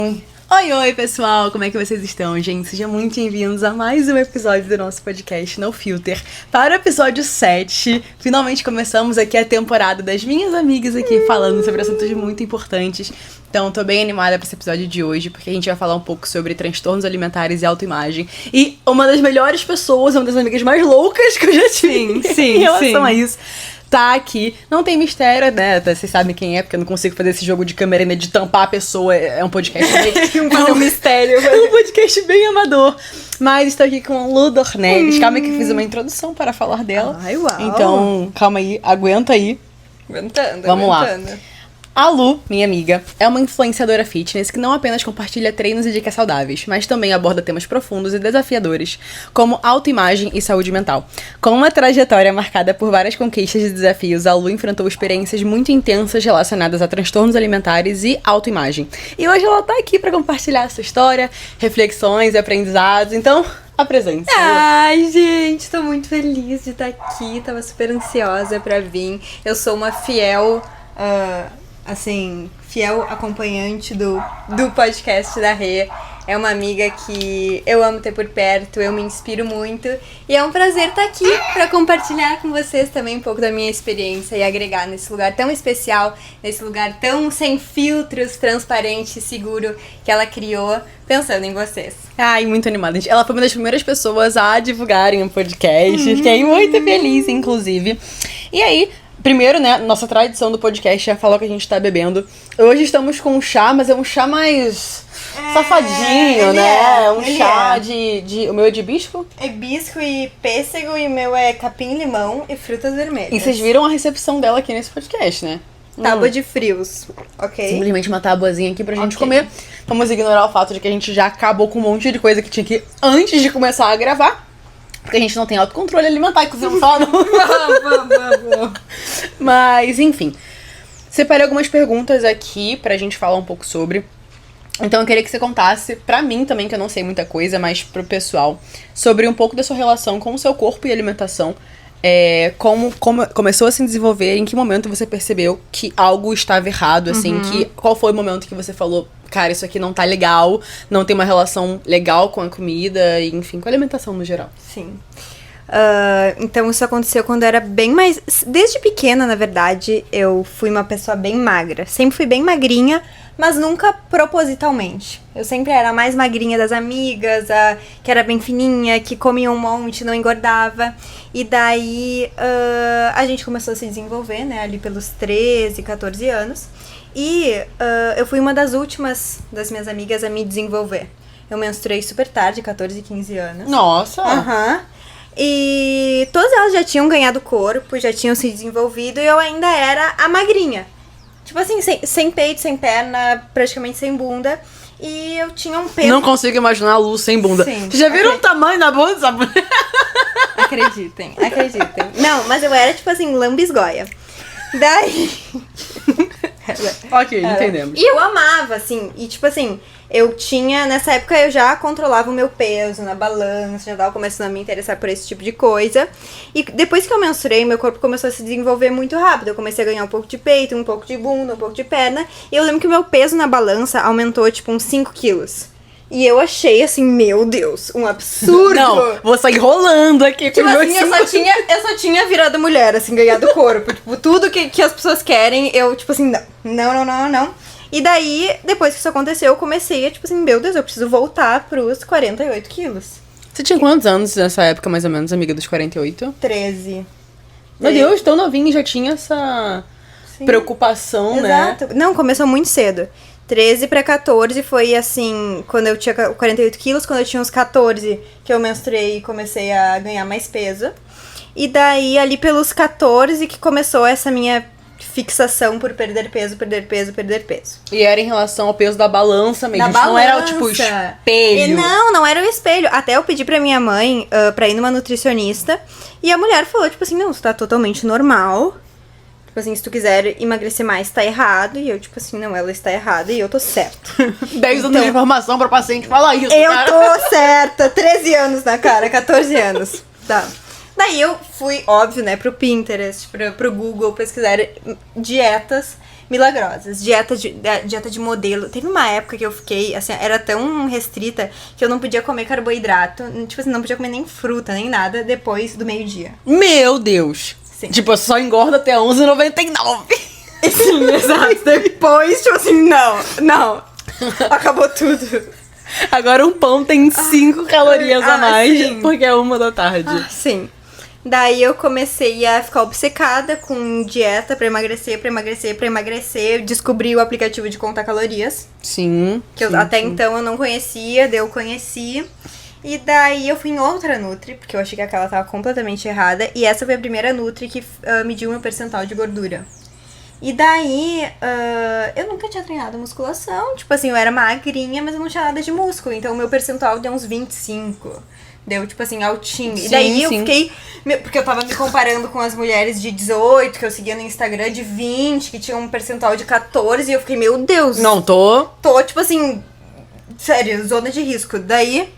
Oi, oi, pessoal! Como é que vocês estão, gente? Sejam muito bem-vindos a mais um episódio do nosso podcast No Filter. Para o episódio 7, finalmente começamos aqui a temporada das minhas amigas aqui falando sobre assuntos muito importantes. Então, tô bem animada para esse episódio de hoje, porque a gente vai falar um pouco sobre transtornos alimentares e autoimagem. E uma das melhores pessoas, uma das amigas mais loucas que eu já tive em relação a isso, tá aqui. Não tem mistério, né? Vocês sabem quem é, porque eu não consigo fazer esse jogo de câmera ainda de tampar a pessoa. É um podcast bem... um mistério. É um podcast bem amador. Mas estou aqui com a Lu Dornelles. Calma aí que eu fiz uma introdução para falar dela. Ai, uau. Então, calma aí. Aguenta aí. Vamos lá. A Lu, minha amiga, é uma influenciadora fitness que não apenas compartilha treinos e dicas saudáveis, mas também aborda temas profundos e desafiadores, como autoimagem e saúde mental. Com uma trajetória marcada por várias conquistas e desafios, a Lu enfrentou experiências muito intensas relacionadas a transtornos alimentares e autoimagem. E hoje ela tá aqui para compartilhar sua história, reflexões e aprendizados, então... apresente-se. Ai, gente, tô muito feliz de estar aqui, tava super ansiosa pra vir. Eu sou uma fiel acompanhante do podcast da Rê. É uma amiga que eu amo ter por perto, eu me inspiro muito. E é um prazer estar aqui para compartilhar com vocês também um pouco da minha experiência e agregar nesse lugar tão especial, nesse lugar tão sem filtros, transparente e seguro que ela criou, pensando em vocês. Ai, muito animada, gente. Ela foi uma das primeiras pessoas a divulgarem o podcast. Fiquei muito feliz, inclusive. E aí... primeiro, né, nossa tradição do podcast é falar o que a gente tá bebendo. Hoje estamos com um chá, mas é um chá mais safadinho, né? Um chá de... O meu é de hibisco? Hibisco e pêssego, e o meu é capim-limão e frutas vermelhas. E vocês viram a recepção dela aqui nesse podcast, né? Tábua de frios, ok? Simplesmente uma tabuazinha aqui pra gente comer. Vamos ignorar o fato de que a gente já acabou com um monte de coisa que tinha que antes de começar a gravar. Porque a gente não tem autocontrole alimentar, inclusive falam. Vamos. Mas, enfim. Separei algumas perguntas aqui pra gente falar um pouco sobre. Então eu queria que você contasse, pra mim também, que eu não sei muita coisa, mas pro pessoal, sobre um pouco da sua relação com o seu corpo e alimentação. Como começou a se desenvolver, em que momento você percebeu que algo estava errado, assim, qual foi o momento que você falou, cara, isso aqui não tá legal, não tem uma relação legal com a comida, e, enfim, com a alimentação no geral. Sim. Então isso aconteceu quando eu era bem mais... Desde pequena, na verdade, eu fui uma pessoa bem magra. Sempre fui bem magrinha, mas nunca propositalmente. Eu sempre era a mais magrinha das amigas, a que era bem fininha, que comia um monte, não engordava. E daí a gente começou a se desenvolver, né, ali pelos 13, 14 anos. E eu fui uma das últimas das minhas amigas a me desenvolver. Eu menstruei super tarde, 14, 15 anos. Nossa! E todas elas já tinham ganhado corpo, já tinham se desenvolvido, e eu ainda era a magrinha. Tipo assim, sem peito, sem perna, praticamente sem bunda. E eu tinha um peso... Não consigo imaginar a Lu sem bunda. Sim, vocês já viram o tamanho da bunda dessa mulher? Acreditem. Não, mas eu era tipo assim, lambisgoia. Daí... Ok, entendemos. E eu amava, assim, e tipo assim, eu tinha, nessa época eu já controlava o meu peso na balança, já tava começando a me interessar por esse tipo de coisa. E depois que eu menstruei, meu corpo começou a se desenvolver muito rápido. Eu comecei a ganhar um pouco de peito, um pouco de bunda, um pouco de perna. E eu lembro que o meu peso na balança aumentou, tipo, uns 5 quilos. E eu achei, assim, meu Deus, um absurdo. Não, vou sair rolando aqui. Tipo assim, eu só tinha virado mulher, assim, ganhado corpo. Tipo, tudo que as pessoas querem, eu, tipo assim, não. E daí, depois que isso aconteceu, eu comecei a, tipo assim, meu Deus, eu preciso voltar pros 48 quilos. Você tinha quantos anos nessa época, mais ou menos, amiga dos 48? 13. Meu Deus, tão novinha e já tinha essa preocupação, né? Exato. Não, começou muito cedo. 13 pra 14 foi assim, quando eu tinha 48 quilos, quando eu tinha uns 14 que eu menstruei e comecei a ganhar mais peso. E daí, ali pelos 14 que começou essa minha fixação por perder peso. E era em relação ao peso da balança mesmo, da não era tipo o espelho. Não era o espelho. Até eu pedi pra minha mãe pra ir numa nutricionista, e a mulher falou, tipo assim, não, isso tá totalmente normal. Tipo assim, se tu quiser emagrecer mais, tá errado. E eu, tipo assim, não, ela está errada e eu tô certo. 10 anos de informação pra paciente falar isso, eu cara. tô certa, 13 anos na cara, 14 anos. Tá. Daí eu fui, óbvio, né, pro Pinterest, pro Google pesquisar dietas milagrosas. Dieta de modelo. Teve uma época que eu fiquei, assim, era tão restrita que eu não podia comer carboidrato. Tipo assim, não podia comer nem fruta, nem nada depois do meio-dia. Meu Deus! Sim. Tipo, só engorda até 11,99. Sim, exato. Depois, tipo assim, não. Acabou tudo. Agora um pão tem 5 calorias a mais, sim. porque é 1 da tarde. Sim. Daí eu comecei a ficar obcecada com dieta pra emagrecer. Descobri o aplicativo de contar calorias. Sim. Que até então eu não conhecia, daí eu conheci. E daí eu fui em outra Nutri, porque eu achei que aquela tava completamente errada. E essa foi a primeira Nutri que mediu meu percentual de gordura. E daí, eu nunca tinha treinado musculação. Tipo assim, eu era magrinha, mas eu não tinha nada de músculo. Então o meu percentual deu uns 25. Deu, tipo assim, altinho. Sim, e daí eu sim. fiquei... Porque eu tava me comparando com as mulheres de 18, que eu seguia no Instagram, de 20, que tinham um percentual de 14. E eu fiquei, meu Deus. Não, tô... Tô, tipo assim... Sério, zona de risco. Daí...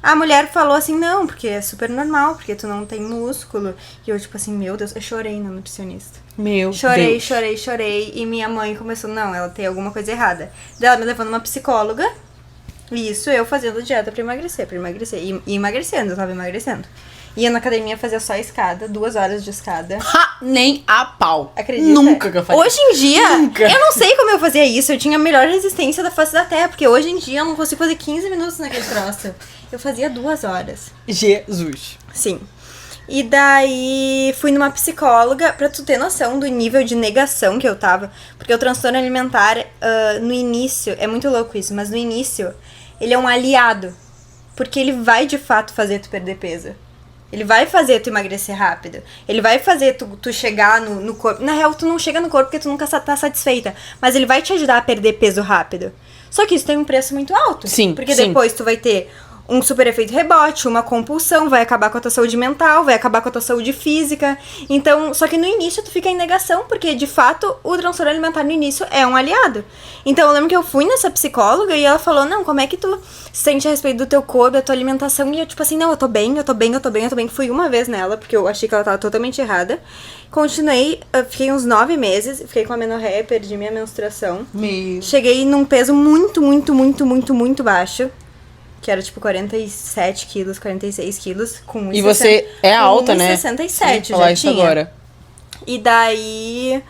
A mulher falou assim, não, porque é super normal, porque tu não tem músculo. E eu, tipo assim, meu Deus, eu chorei na nutricionista. Meu Chorei, Deus. chorei. E minha mãe começou, não, ela tem alguma coisa errada. Daí ela me levou numa psicóloga. E isso eu fazendo dieta pra emagrecer. E emagrecendo, eu tava emagrecendo. Ia na academia fazer só escada, 2 horas de escada. Ha, nem a pau. Acredita? Nunca que eu faria. Hoje em dia, Nunca. eu não sei como eu fazia isso. Eu tinha a melhor resistência da face da terra. Porque hoje em dia eu não consigo fazer 15 minutos naquele troço. Eu fazia 2 horas. Jesus. Sim. E daí fui numa psicóloga pra tu ter noção do nível de negação que eu tava. Porque o transtorno alimentar, no início, é muito louco isso, mas no início, ele é um aliado. Porque ele vai de fato fazer tu perder peso. Ele vai fazer tu emagrecer rápido. Ele vai fazer tu chegar no corpo. Na real, tu não chega no corpo porque tu nunca tá satisfeita. Mas ele vai te ajudar a perder peso rápido. Só que isso tem um preço muito alto. Sim, Porque sim. depois tu vai ter um super efeito rebote, uma compulsão, vai acabar com a tua saúde mental, vai acabar com a tua saúde física. Então, só que no início tu fica em negação, porque de fato o transtorno alimentar no início é um aliado. Então eu lembro que eu fui nessa psicóloga e ela falou, não, como é que tu se sente a respeito do teu corpo, da tua alimentação? E eu tipo assim, não, eu tô bem. Fui uma vez nela, porque eu achei que ela tava totalmente errada. Continuei, fiquei uns 9 meses, fiquei com amenorreia, perdi minha menstruação. Meu. Cheguei num peso muito baixo. Que era tipo 47 quilos, 46 quilos. Com E você é alta, né? 1,67 falar já isso tinha. agora. E daí,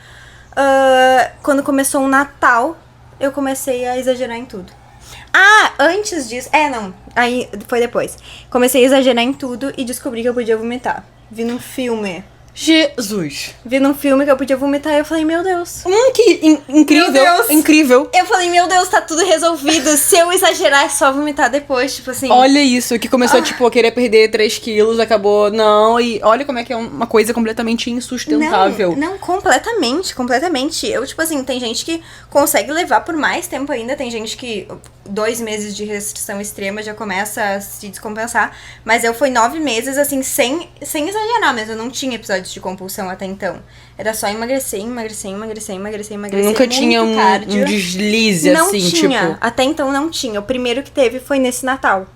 quando começou o Natal, eu comecei a exagerar em tudo. Ah, antes disso... aí foi depois. Comecei a exagerar em tudo e descobri que eu podia vomitar. Vi num filme Jesus. Vi num filme que eu podia vomitar e eu falei, meu Deus. Que incrível. Meu Deus. Incrível. Eu falei, meu Deus, tá tudo resolvido. Se eu exagerar, é só vomitar depois, tipo assim. Olha isso, que começou, tipo, a querer perder 3 quilos, acabou, não, e olha como é que é uma coisa completamente insustentável. Não, completamente. Eu, tipo assim, tem gente que consegue levar por mais tempo ainda, tem gente que 2 meses de restrição extrema já começa a se descompensar, mas eu fui 9 meses, assim, sem exagerar, mas eu não tinha episódios de compulsão até então. Era só emagrecer. Nunca tinha um deslize, não assim, tinha. tipo... Até então não tinha. O primeiro que teve foi nesse Natal.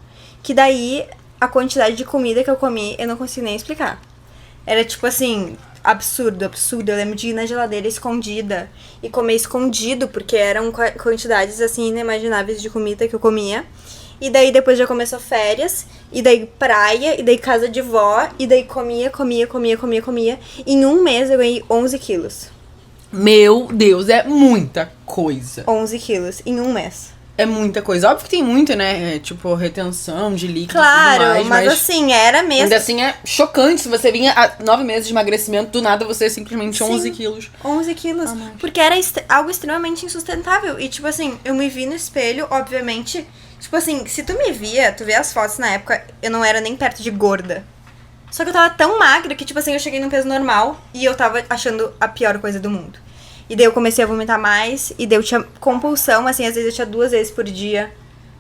Que daí, a quantidade de comida que eu comi, eu não consigo nem explicar. Era tipo assim, absurdo. Eu lembro de ir na geladeira escondida e comer escondido, porque eram quantidades assim inimagináveis de comida que eu comia. E daí depois já começou férias, e daí praia, e daí casa de vó, e daí comia. Em um mês eu ganhei 11 quilos. Meu Deus, é muita coisa. 11 quilos em um mês. É muita coisa. Óbvio que tem muito, né? Tipo, retenção de líquido e Claro, tudo mais, mas assim, era mesmo. Ainda assim é chocante. Se você vinha a 9 meses de emagrecimento, do nada você simplesmente 11 quilos. 11 quilos. Porque era algo extremamente insustentável. E tipo assim, eu me vi no espelho, obviamente. Tipo assim, se tu me via, tu vê as fotos na época, eu não era nem perto de gorda. Só que eu tava tão magra que, tipo assim, eu cheguei num peso normal e eu tava achando a pior coisa do mundo. E daí eu comecei a vomitar mais, e daí eu tinha compulsão, assim, às vezes eu tinha 2 vezes por dia,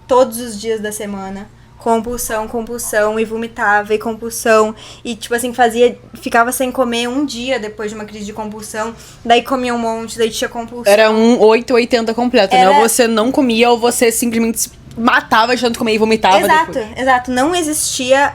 todos os dias da semana. Compulsão, e vomitava, e compulsão. E, tipo assim, ficava sem comer um dia depois de uma crise de compulsão. Daí comia um monte, daí tinha compulsão. Era um 880 completo, né? Ou você não comia, ou você simplesmente se matava achando de comer e vomitava depois. Exato. Não existia...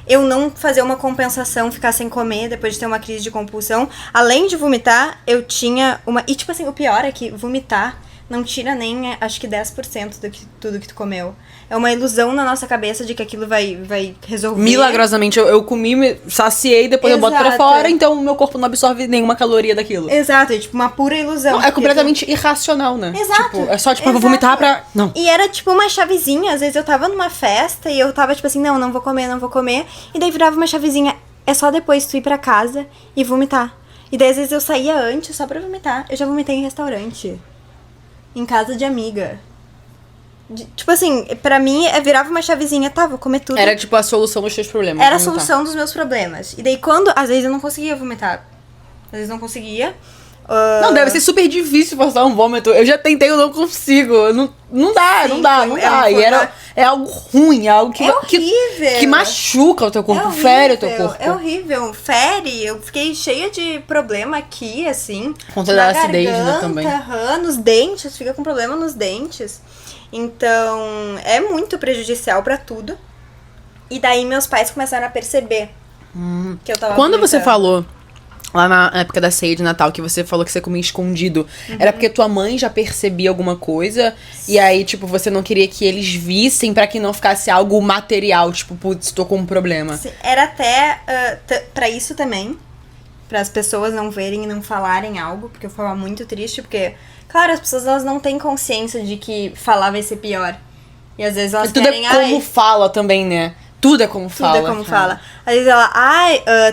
eu não fazer uma compensação, ficar sem comer depois de ter uma crise de compulsão. Além de vomitar, eu tinha uma... E, tipo assim, o pior é que vomitar não tira nem, acho que 10% do que tudo que tu comeu. É uma ilusão na nossa cabeça de que aquilo vai resolver. Milagrosamente, eu comi, me saciei, depois eu boto pra Exato. fora, então o meu corpo não absorve nenhuma caloria daquilo. Exato, é tipo uma pura ilusão. Não, é completamente irracional, né? Exato. Tipo, é só, tipo, eu vou Exato. vomitar pra... Não. E era tipo uma chavezinha, às vezes eu tava numa festa e eu tava tipo assim, não vou comer, não vou comer. E daí virava uma chavezinha, é só depois tu ir pra casa e vomitar. E daí às vezes eu saía antes só pra vomitar. Eu já vomitei em restaurante. Em casa de amiga. Tipo assim, pra mim virava uma chavezinha, tá, vou comer tudo. Era tipo a solução dos teus problemas. Era a vomitar. solução dos meus problemas. E daí às vezes eu não conseguia vomitar. Às vezes não conseguia. Não, deve ser super difícil forçar um vômito. Eu já tentei, eu não consigo. Não dá. E é algo ruim, é algo que... É horrível. Que machuca o teu corpo, fere o teu corpo. É horrível, fere. Eu fiquei cheia de problema aqui, assim. Conta da acidez, né, garganta, também. Nos dentes, fica com problema nos dentes. Então, é muito prejudicial pra tudo. E daí meus pais começaram a perceber que eu tava Quando você vomitando. falou, lá na época da ceia de Natal, que você falou que você comia escondido, era porque tua mãe já percebia alguma coisa? E aí, tipo, você não queria que eles vissem pra que não ficasse algo material, tipo, putz, tô com um problema. Era até pra isso também. Para as pessoas não verem e não falarem algo, porque eu ficava muito triste, porque, claro, as pessoas elas não têm consciência de que falar vai ser pior. E às vezes elas Tudo querem, é como fala também, né? Tudo é como fala. Tudo é como fala. Às vezes ela,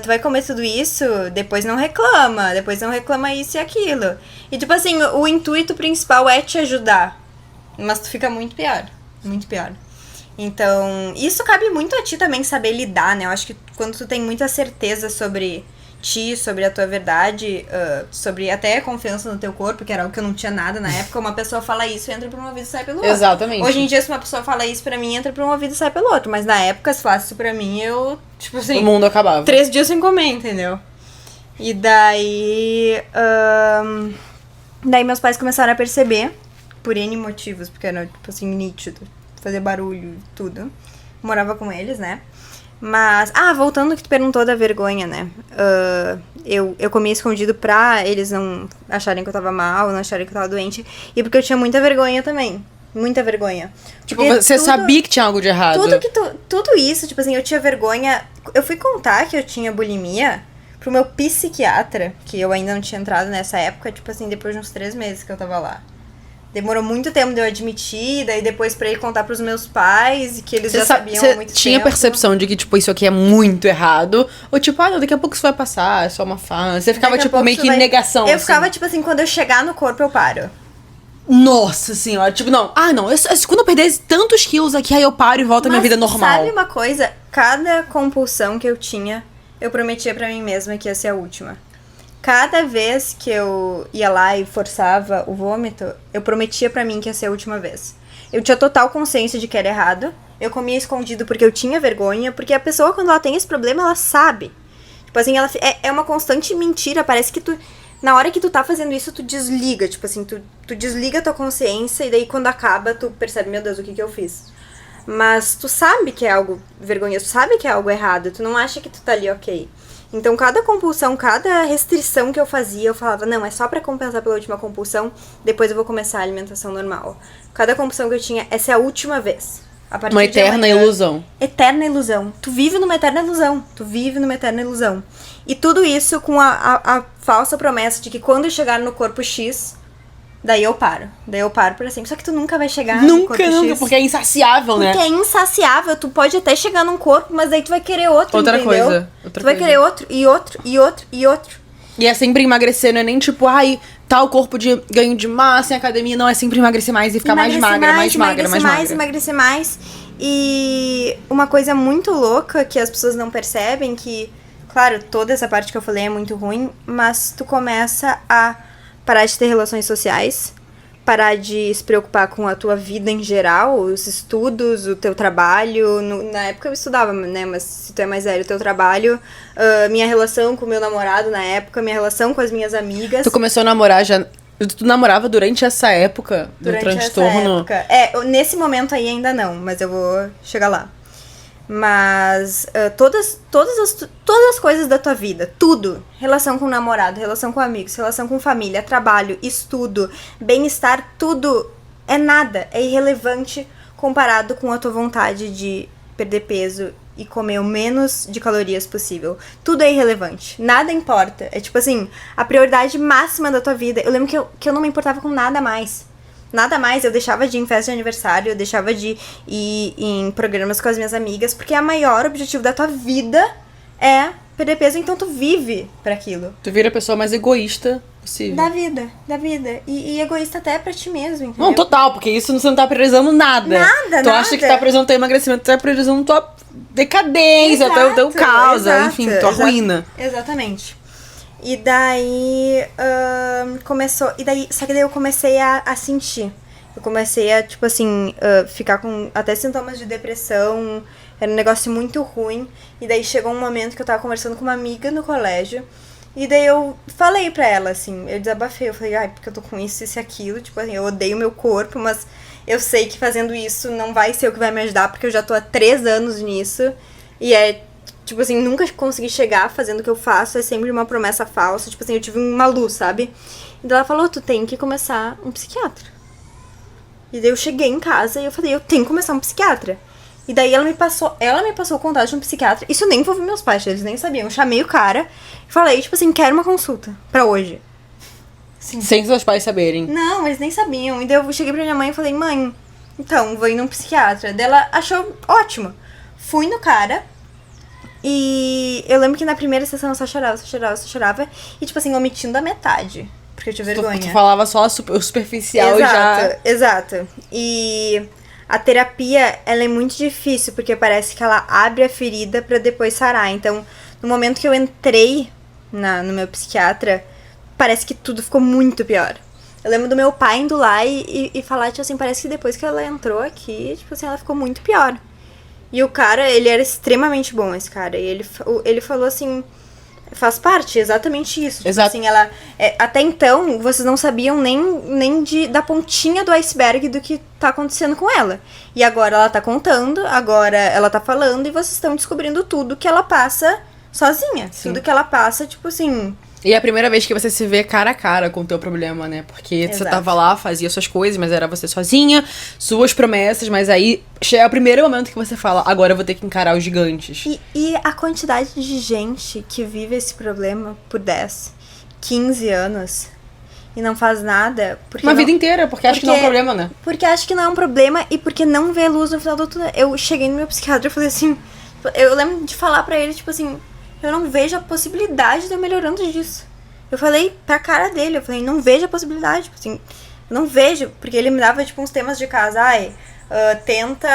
tu vai comer tudo isso, depois não reclama isso e aquilo. E tipo assim, o intuito principal é te ajudar. Mas tu fica muito pior. Muito pior. Então, isso cabe muito a ti também saber lidar, né? Eu acho que quando tu tem muita certeza sobre ti, sobre a tua verdade, sobre até a confiança no teu corpo, que era algo que eu não tinha nada na época, uma pessoa fala isso, entra por um ouvido e sai pelo outro. Exatamente. Hoje em dia, se uma pessoa fala isso pra mim, entra por um ouvido e sai pelo outro. Mas na época, se falasse isso pra mim, eu, tipo assim... O mundo acabava. 3 dias sem comer, entendeu? E daí... daí meus pais começaram a perceber, por N motivos, porque era, tipo assim, nítido, fazer barulho, tudo. Morava com eles, né? Mas, voltando ao que tu perguntou da vergonha, né? Eu comia escondido pra eles não acharem que eu tava mal, não acharem que eu tava doente. E porque eu tinha muita vergonha também. Muita vergonha. Tipo, você sabia que tinha algo de errado. Tudo isso, tipo assim, eu tinha vergonha. Eu fui contar que eu tinha bulimia pro meu psiquiatra, que eu ainda não tinha entrado nessa época, tipo assim, depois de uns 3 meses que eu tava lá. Demorou muito tempo de eu admitir, daí depois pra ir contar pros meus pais, que eles já sabiam há muito tempo. Você tinha percepção de que, tipo, isso aqui é muito errado? Ou tipo, não, daqui a pouco isso vai passar, é só uma fase. Você ficava, tipo, meio que em negação, Eu assim. ficava, tipo assim, quando eu chegar no corpo, eu paro. Nossa senhora, tipo, não. Quando eu perder tantos quilos aqui, aí eu paro e volto à minha vida normal. Sabe uma coisa? Cada compulsão que eu tinha, eu prometia pra mim mesma que ia ser a última. Cada vez que eu ia lá e forçava o vômito, eu prometia pra mim que ia ser a última vez. Eu tinha total consciência de que era errado. Eu comia escondido porque eu tinha vergonha. Porque a pessoa, quando ela tem esse problema, ela sabe. Tipo assim, é uma constante mentira. Parece que na hora que tu tá fazendo isso, tu desliga. Tipo assim, tu desliga a tua consciência. E daí, quando acaba, tu percebe, meu Deus, o que eu fiz? Mas tu sabe que é algo vergonhoso. Tu sabe que é algo errado. Tu não acha que tu tá ali ok. Então, cada compulsão, cada restrição que eu fazia, eu falava, não, é só pra compensar pela última compulsão, depois eu vou começar a alimentação normal. Cada compulsão que eu tinha, essa é a última vez. A partir uma eterna ilusão. Eterna ilusão. Tu vive numa eterna ilusão. E tudo isso com a falsa promessa de que quando eu chegar no corpo X, daí eu paro pra sempre. Só que tu nunca vai chegar no corpo X. Nunca, porque é insaciável, né? Porque é insaciável. Tu pode até chegar num corpo, mas daí tu vai querer outro, entendeu? Tu vai querer outro, e outro, e outro, e outro. E é sempre emagrecer, não é nem tipo, tal corpo de ganho de massa em academia. Não, é sempre emagrecer mais e ficar mais magra, mais magra, mais magra. Emagrecer mais. E uma coisa muito louca que as pessoas não percebem, que, claro, toda essa parte que eu falei é muito ruim, mas tu começa a parar de ter relações sociais, parar de se preocupar com a tua vida em geral, os estudos, o teu trabalho. Na época eu estudava, né? Mas se tu é mais velho, o teu trabalho, minha relação com o meu namorado na época, minha relação com as minhas amigas. Tu começou a namorar já... Tu namorava durante essa época do transtorno? Essa época. Nesse momento aí ainda não, mas eu vou chegar lá. Mas todas as coisas da tua vida, tudo, relação com o namorado, relação com amigos, relação com família, trabalho, estudo, bem-estar, tudo é nada, é irrelevante comparado com a tua vontade de perder peso e comer o menos de calorias possível. Tudo é irrelevante, nada importa. É tipo assim, a prioridade máxima da tua vida. Eu lembro que eu não me importava com nada mais. Nada mais, eu deixava de ir em festa de aniversário, eu deixava de ir em programas com as minhas amigas, porque o maior objetivo da tua vida é perder peso, então tu vive pra aquilo. Tu vira a pessoa mais egoísta possível. Da vida. E egoísta até pra ti mesmo, entendeu? Não, total, porque isso você não tá priorizando nada. Nada. Tu acha que tá priorizando teu emagrecimento, tu tá priorizando tua decadência, teu causa, enfim, tua ruína. Exatamente. E daí começou. Só que daí eu comecei a sentir. Eu comecei a, tipo assim, ficar com até sintomas de depressão. Era um negócio muito ruim. E daí chegou um momento que eu tava conversando com uma amiga no colégio. E daí eu falei pra ela, assim, eu desabafei. Eu falei, porque eu tô com isso e aquilo. Tipo assim, eu odeio meu corpo, mas eu sei que fazendo isso não vai ser o que vai me ajudar, porque eu já tô há 3 anos nisso. E tipo assim, nunca consegui chegar fazendo o que eu faço, é sempre uma promessa falsa. Tipo assim, eu tive uma luz, sabe? Então ela falou, tu tem que começar um psiquiatra. E daí eu cheguei em casa e eu falei, eu tenho que começar um psiquiatra. E daí ela me passou o contato de um psiquiatra. Isso nem envolveu meus pais, eles nem sabiam. Eu chamei o cara e falei, tipo assim, quero uma consulta pra hoje. Sim. Sem seus pais saberem. Não, eles nem sabiam. E daí eu cheguei pra minha mãe e falei, mãe, então, vou ir num psiquiatra. Daí ela achou ótimo. Fui no cara. E eu lembro que na primeira sessão eu só chorava. E, tipo assim, omitindo a metade. Porque eu tinha vergonha. Tu falava só o superficial já. Exato. E a terapia, ela é muito difícil, porque parece que ela abre a ferida pra depois sarar. Então, no momento que eu entrei no meu psiquiatra, parece que tudo ficou muito pior. Eu lembro do meu pai indo lá e falar, tipo assim, parece que depois que ela entrou aqui, tipo assim, ela ficou muito pior. E o cara, ele era extremamente bom, esse cara. E ele falou assim, faz parte, exatamente isso. Exato. Tipo assim, até então, vocês não sabiam nem da pontinha do iceberg do que tá acontecendo com ela. E agora ela tá contando, agora ela tá falando, e vocês estão descobrindo tudo que ela passa sozinha. Sim. Tudo que ela passa, tipo assim... E é a primeira vez que você se vê cara a cara com o teu problema, né? Porque Exato. Você tava lá, fazia suas coisas, mas era você sozinha, suas promessas, mas aí é o primeiro momento que você fala, agora eu vou ter que encarar os gigantes. E a quantidade de gente que vive esse problema por 10, 15 anos e não faz nada... Uma vida inteira, porque acha que não é um problema, né? Porque acha que não é um problema e porque não vê luz no final do túnel. Eu cheguei no meu psiquiatra e falei assim... Eu lembro de falar pra ele, tipo assim... Eu não vejo a possibilidade de eu melhorando disso. Eu falei pra cara dele, eu falei, não vejo a possibilidade, tipo assim, eu não vejo, porque ele me dava, tipo, uns temas de casa, tenta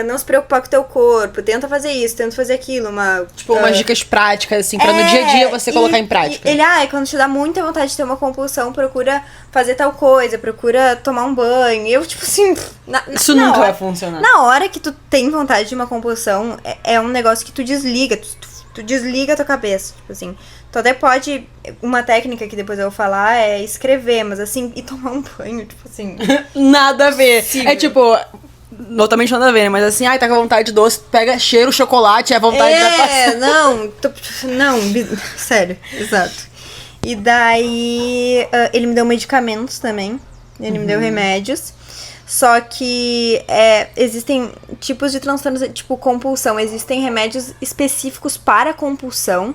não se preocupar com o teu corpo, tenta fazer isso, tenta fazer aquilo, umas dicas práticas, assim, pra no dia a dia você colocar em prática. Ele, quando te dá muita vontade de ter uma compulsão, procura fazer tal coisa, procura tomar um banho, e eu, tipo assim... Isso nunca vai funcionar. Na hora que tu tem vontade de uma compulsão, é um negócio que tu desliga, tu desliga a tua cabeça, tipo assim... Tu até pode... Uma técnica que depois eu vou falar é escrever, mas assim... E tomar um banho, tipo assim... Nada a ver. Possível. É tipo... Totalmente nada a ver, né? Mas assim... tá com vontade de doce, pega, cheira o chocolate, a vontade da passar. Não, sério, exato. E daí... ele me deu medicamentos também. Ele me deu remédios. Só que existem tipos de transtornos, tipo compulsão. Existem remédios específicos para compulsão,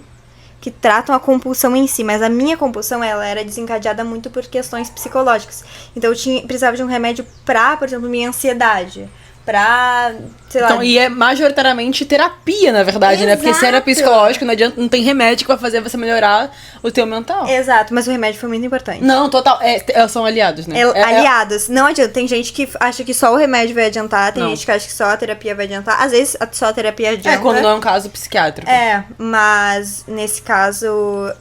que tratam a compulsão em si, mas a minha compulsão, ela era desencadeada muito por questões psicológicas. Então eu precisava de um remédio pra, por exemplo, minha ansiedade, pra, sei lá... Então, e é majoritariamente terapia, na verdade, Exato. Né? Porque se era psicológico, não adianta, não tem remédio que vai fazer você melhorar o teu mental. Exato, mas o remédio foi muito importante. Não, total, são aliados, né? Aliados, não adianta, tem gente que acha que só o remédio vai adiantar, tem Não. gente que acha que só a terapia vai adiantar, às vezes só a terapia adianta. Quando não é um caso psiquiátrico. Mas nesse caso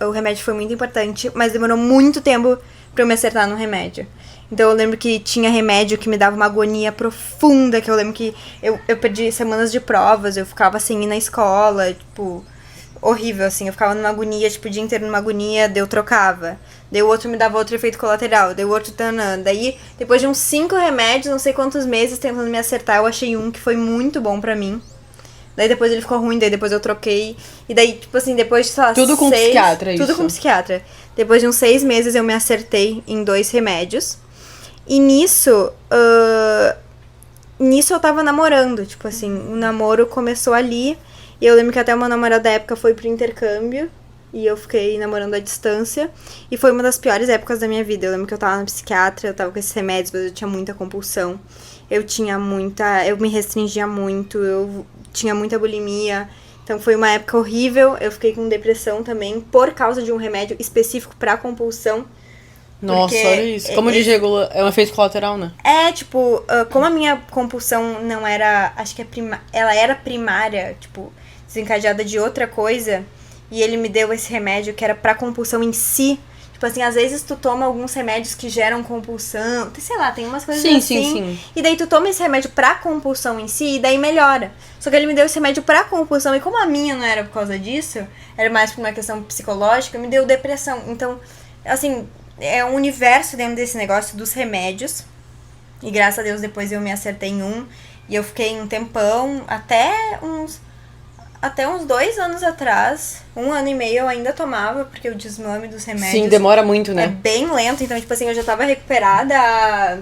o remédio foi muito importante, mas demorou muito tempo pra eu me acertar no remédio. Então eu lembro que tinha remédio que me dava uma agonia profunda, que eu lembro que eu perdi semanas de provas, eu ficava assim na escola, tipo, horrível, assim, eu ficava numa agonia, tipo, o dia inteiro numa agonia, daí eu trocava. Daí o outro me dava outro efeito colateral, daí o outro tanã. Daí, depois de uns 5 remédios, não sei quantos meses tentando me acertar, eu achei um que foi muito bom pra mim. Daí depois ele ficou ruim, daí depois eu troquei. E daí, tipo assim, depois de, sei lá, Tudo com psiquiatra, isso? Tudo com psiquiatra. Depois de uns 6 meses eu me acertei em 2 remédios. E nisso eu tava namorando, tipo assim, o namoro começou ali. E eu lembro que até uma namorada da época foi pro intercâmbio. E eu fiquei namorando à distância. E foi uma das piores épocas da minha vida. Eu lembro que eu tava na psiquiatra, eu tava com esses remédios, mas eu tinha muita compulsão. Eu me restringia muito, eu tinha muita bulimia. Então foi uma época horrível. Eu fiquei com depressão também, por causa de um remédio específico pra compulsão. Nossa, olha isso. Como diz regula, é um efeito colateral, né? Tipo, como a minha compulsão não era, acho que ela era primária, tipo, desencadeada de outra coisa, e ele me deu esse remédio que era pra compulsão em si. Tipo assim, às vezes tu toma alguns remédios que geram compulsão, sei lá, tem umas coisas assim. Sim. E daí tu toma esse remédio pra compulsão em si, e daí melhora. Só que ele me deu esse remédio pra compulsão, e como a minha não era por causa disso, era mais por uma questão psicológica, me deu depressão. Então, assim, é um universo dentro desse negócio dos remédios. E graças a Deus depois eu me acertei em um. E eu fiquei um tempão, até uns 2 anos atrás, 1 ano e meio eu ainda tomava, porque o desmame dos remédios... Sim, demora muito, né? É bem lento, então, tipo assim, eu já tava recuperada há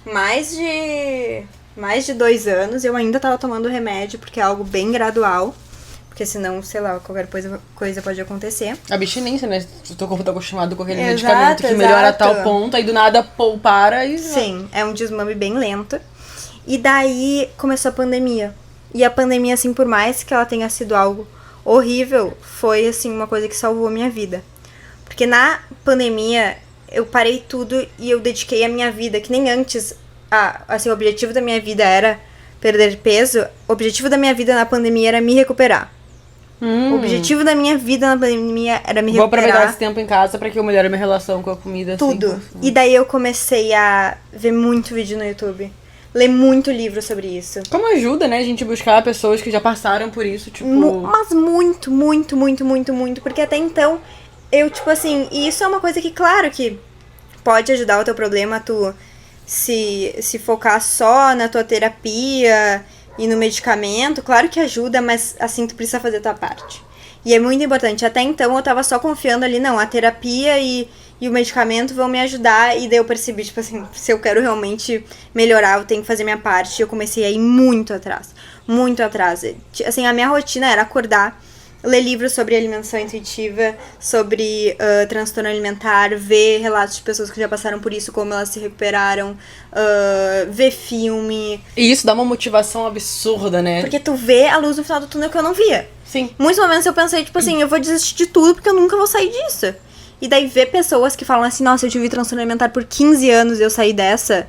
mais de 2 anos, eu ainda tava tomando remédio, porque é algo bem gradual, porque senão, sei lá, qualquer coisa pode acontecer. Abstinência, né? O teu corpo tá acostumado com aquele medicamento que melhora a tal ponto, aí do nada para e... Sim, é um desmame bem lento. E daí começou a pandemia. E a pandemia, assim, por mais que ela tenha sido algo horrível, foi, assim, uma coisa que salvou a minha vida. Porque na pandemia, eu parei tudo e eu dediquei a minha vida, que nem antes, assim, o objetivo da minha vida era perder peso, o objetivo da minha vida na pandemia era me recuperar. O objetivo da minha vida na pandemia era me recuperar. Vou aproveitar esse tempo em casa pra que eu melhore minha relação com a comida. Tudo. Assim. E daí eu comecei a ver muito vídeo no YouTube. Ler muito livro sobre isso. Como ajuda, né, a gente buscar pessoas que já passaram por isso, tipo... Mas muito, muito, muito, muito, muito. Porque até então, eu, tipo assim... E isso é uma coisa que, claro, que pode ajudar o teu problema, tu se focar só na tua terapia e no medicamento. Claro que ajuda, mas, assim, tu precisa fazer a tua parte. E é muito importante. Até então, eu tava só confiando ali, não, a terapia e o medicamento vão me ajudar. E daí eu percebi, tipo assim, se eu quero realmente melhorar, eu tenho que fazer minha parte. E eu comecei a ir muito atrás. Muito atrás. Assim, a minha rotina era acordar, ler livros sobre alimentação intuitiva, sobre transtorno alimentar, ver relatos de pessoas que já passaram por isso, como elas se recuperaram, ver filme. E isso dá uma motivação absurda, né? Porque tu vê a luz no final do túnel que eu não via. Sim. Muitos momentos eu pensei, tipo assim, eu vou desistir de tudo porque eu nunca vou sair disso. E daí ver pessoas que falam assim, nossa, eu tive transtorno alimentar por 15 anos e eu saí dessa,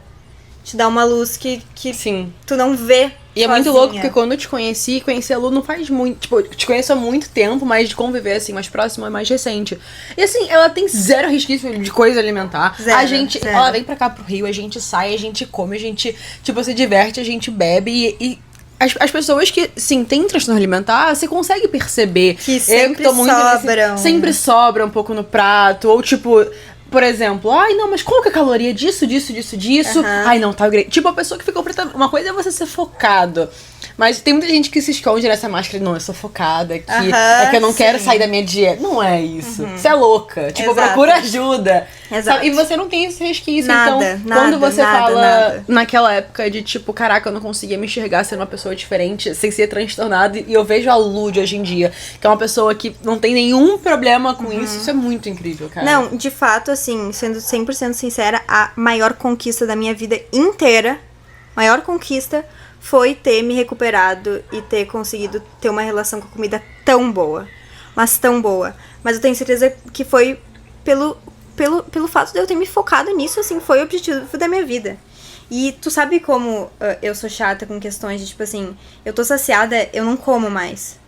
te dá uma luz que Sim. tu não vê. E é muito louco, porque quando eu te conheci, conhecer a Lu não faz muito... Tipo, eu te conheço há muito tempo, mas de conviver, assim, mais próximo é mais recente. E, assim, ela tem zero resquício de coisa alimentar. Zero, a gente... zero. Ela vem pra cá pro Rio, a gente sai, a gente come, a gente, tipo, se diverte, a gente bebe e as pessoas que, sim, têm transtorno alimentar, você consegue perceber. Que sempre sobram. Sempre sobra um pouco no prato, ou, tipo... Por exemplo, ai, não, mas qual que é a caloria disso? Ai, não, tá great. Tipo, a pessoa que ficou preta. Uma coisa é você ser focado. Mas tem muita gente que se esconde nessa máscara. Não, eu sou focada aqui. É que eu não quero sair da minha dieta. Não é isso. Você é louca. Tipo, Exato. Procura ajuda. Exato. Sabe? E você não tem esse resquício. Nada, Então, quando você nada, fala nada. naquela época de tipo, caraca, eu não conseguia me enxergar sendo uma pessoa diferente, sem ser transtornada. E eu vejo a Lu de hoje em dia, que é uma pessoa que não tem nenhum problema com isso. Isso é muito incrível, cara. Não, de fato, assim, sendo 100% sincera, a maior conquista da minha vida inteira, maior conquista, foi ter me recuperado e ter conseguido ter uma relação com a comida tão boa. Mas tão boa. Mas eu tenho certeza que foi pelo fato de eu ter me focado nisso, assim, foi o objetivo da minha vida. E tu sabe como eu sou chata com questões de, tipo assim, eu tô saciada, eu não como mais.